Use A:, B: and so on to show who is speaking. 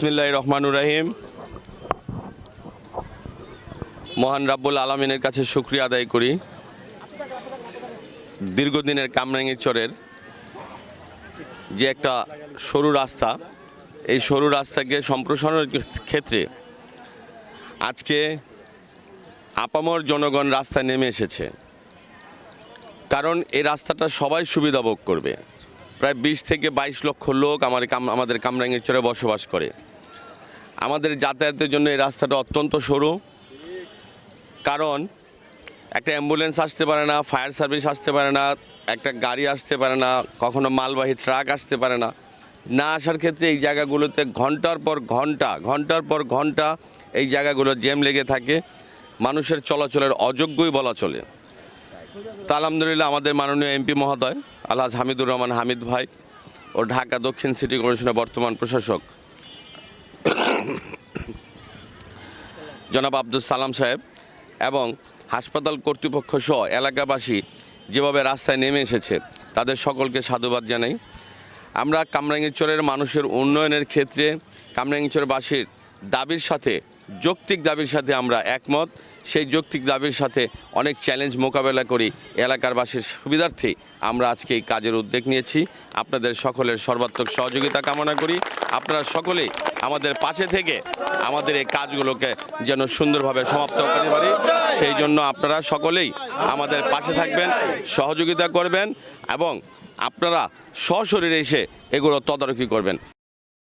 A: বিসমিল্লাহির রহমানুর রহিম। মহান রাব্বুল আলামিনের কাছে শুকরিয়া আদায় করি। দীর্ঘদিনের কামরাঙ্গীরচরের যে একটা সরু রাস্তা, এই সরু রাস্তাকে সম্প্রসারণের ক্ষেত্রে আজকে আপামর জনগণ রাস্তায় নেমে এসেছে। কারণ এই রাস্তাটা সবাই সুবিধা ভোগ করবে। প্রায় 20 থেকে 22 লক্ষ লোক আমাদের কামরাঙ্গীরচরে বসবাস করে। আমাদের যাতায়াতের জন্য এই রাস্তাটা অত্যন্ত সরু। কারণ একটা অ্যাম্বুলেন্স আসতে পারে না, ফায়ার সার্ভিস আসতে পারে না, একটা গাড়ি আসতে পারে না, কখনো মালবাহী ট্রাক আসতে পারে না। না আসার ক্ষেত্রে এই জায়গাগুলোতে ঘন্টার পর ঘন্টা এই জায়গাগুলো জ্যাম লেগে থাকে। মানুষের চলাচলের অযোগ্যই বলা চলে। তা আলহামদুলিল্লাহ আমাদের মাননীয় এমপি মহোদয় আলহাজ হামিদুর রহমান হামিদ ভাই ও ঢাকা দক্ষিণ সিটি কর্পোরেশনের বর্তমান প্রশাসক জনাব আব্দুল সালাম সাহেব এবং হাসপাতাল কর্তৃপক্ষ সহ এলাকাবাসী যেভাবে রাস্তায় নেমে এসেছে তাদের সকলকে সাধুবাদ জানাই। আমরা কামরাঙ্গীরচরের মানুষের উন্নয়নের ক্ষেত্রে কামরাঙ্গীরচরবাসীর দাবির সাথে, যৌক্তিক দাবির সাথে আমরা একমত। সেই যৌক্তিক দাবির সাথে অনেক চ্যালেঞ্জ মোকাবেলা করি এলাকারবাসীর সুবিধার্থে আমরা আজকে এই কাজের উদ্যোগ নিয়েছি। আপনাদের সকলের সর্বাত্মক সহযোগিতা কামনা করি। আপনারা সকলেই আমাদের পাশে থেকে আমাদের এই কাজগুলোকে যেন সুন্দরভাবে সমাপ্ত করতে পারি, সেই জন্য আপনারা সকলেই আমাদের পাশে থাকবেন, সহযোগিতা করবেন এবং আপনারা সশরীরে এসে এগুলো তদারকি করবেন।